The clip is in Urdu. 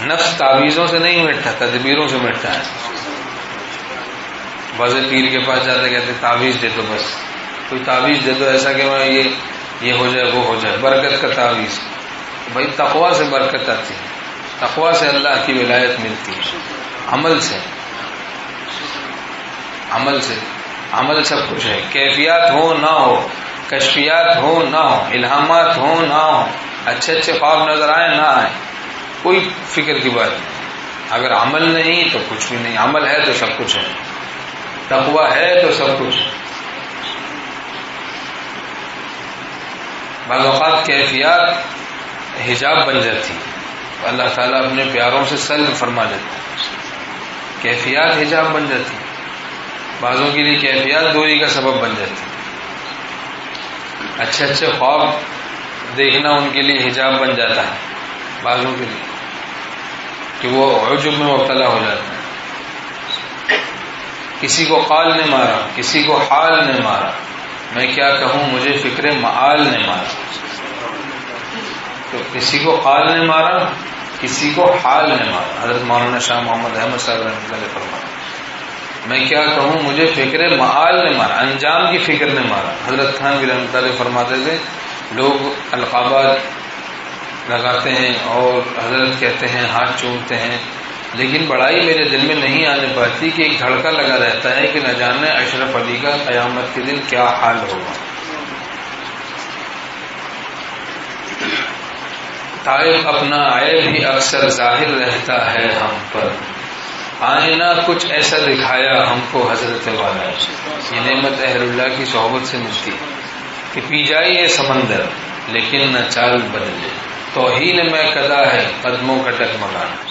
نفس تعویذوں سے نہیں مٹتا، تدبیروں سے مٹتا ہے۔ بعض پیر کے پاس جاتے کہتے تعویذ دے دو، بس کوئی تعویذ دے دو ایسا کہ میں یہ ہو جائے وہ ہو جائے، برکت کا تعویذ۔ بھائی تقویٰ سے برکت آتی ہے، تقویٰ سے اللہ کی ولایت ملتی ہے، عمل سے، عمل سے، عمل سب کچھ ہے۔ کیفیات ہو نہ ہو، کشفیات ہو نہ ہو، الہامات ہو نہ ہو، اچھے اچھے خواب نظر آئے نہ آئے، کوئی فکر کی بات نہیں۔ اگر عمل نہیں تو کچھ بھی نہیں، عمل ہے تو سب کچھ ہے، تقویٰ ہے تو سب کچھ ہے۔ بعض اوقات کیفیات حجاب بن جاتی ہے، اللہ تعالیٰ اپنے پیاروں سے سلب فرما دیتا ہے، کیفیات حجاب بن جاتی ہے۔ بعضوں کے لیے کیفیات دوری کا سبب بن جاتی ہے، اچھے اچھے خواب دیکھنا ان کے لیے حجاب بن جاتا ہے، بعضوں کے لیے کہ وہ عجب میں مبتلا ہو جاتا ہے۔ کسی کو قال نے مارا، کسی کو حال نے مارا، میں کیا کہوں مجھے فکر معال نے مارا۔ تو کسی کو قال نے مارا، کسی کو حال نے مارا۔ حضرت مولانا شاہ محمد احمد صاحب رحمۃ اللہ علیہ فرماتے میں کیا کہوں مجھے فکر معال نے مارا، انجام کی فکر نے مارا۔ حضرت خان بھی رحمۃ اللہ علیہ فرماتے تھے لوگ القابات لگاتے ہیں اور حضرت کہتے ہیں، ہاتھ چومتے ہیں، لیکن بڑائی میرے دل میں نہیں آنے پاتی کہ ایک دھڑکا لگا رہتا ہے کہ نہ جانے اشرف علی کا قیامت کے دن کیا حال ہوگا۔ طائف اپنا عیب ہی اکثر ظاہر رہتا ہے ہم پر، آئینہ کچھ ایسا دکھایا ہم کو حضرت والا۔ یہ نعمت اہل اللہ کی صحبت سے ملتی ہے کہ پی جائے یہ سمندر لیکن نہ چال بدلے، توہین میں قضا ہے قدموں کا ڈگمگانا۔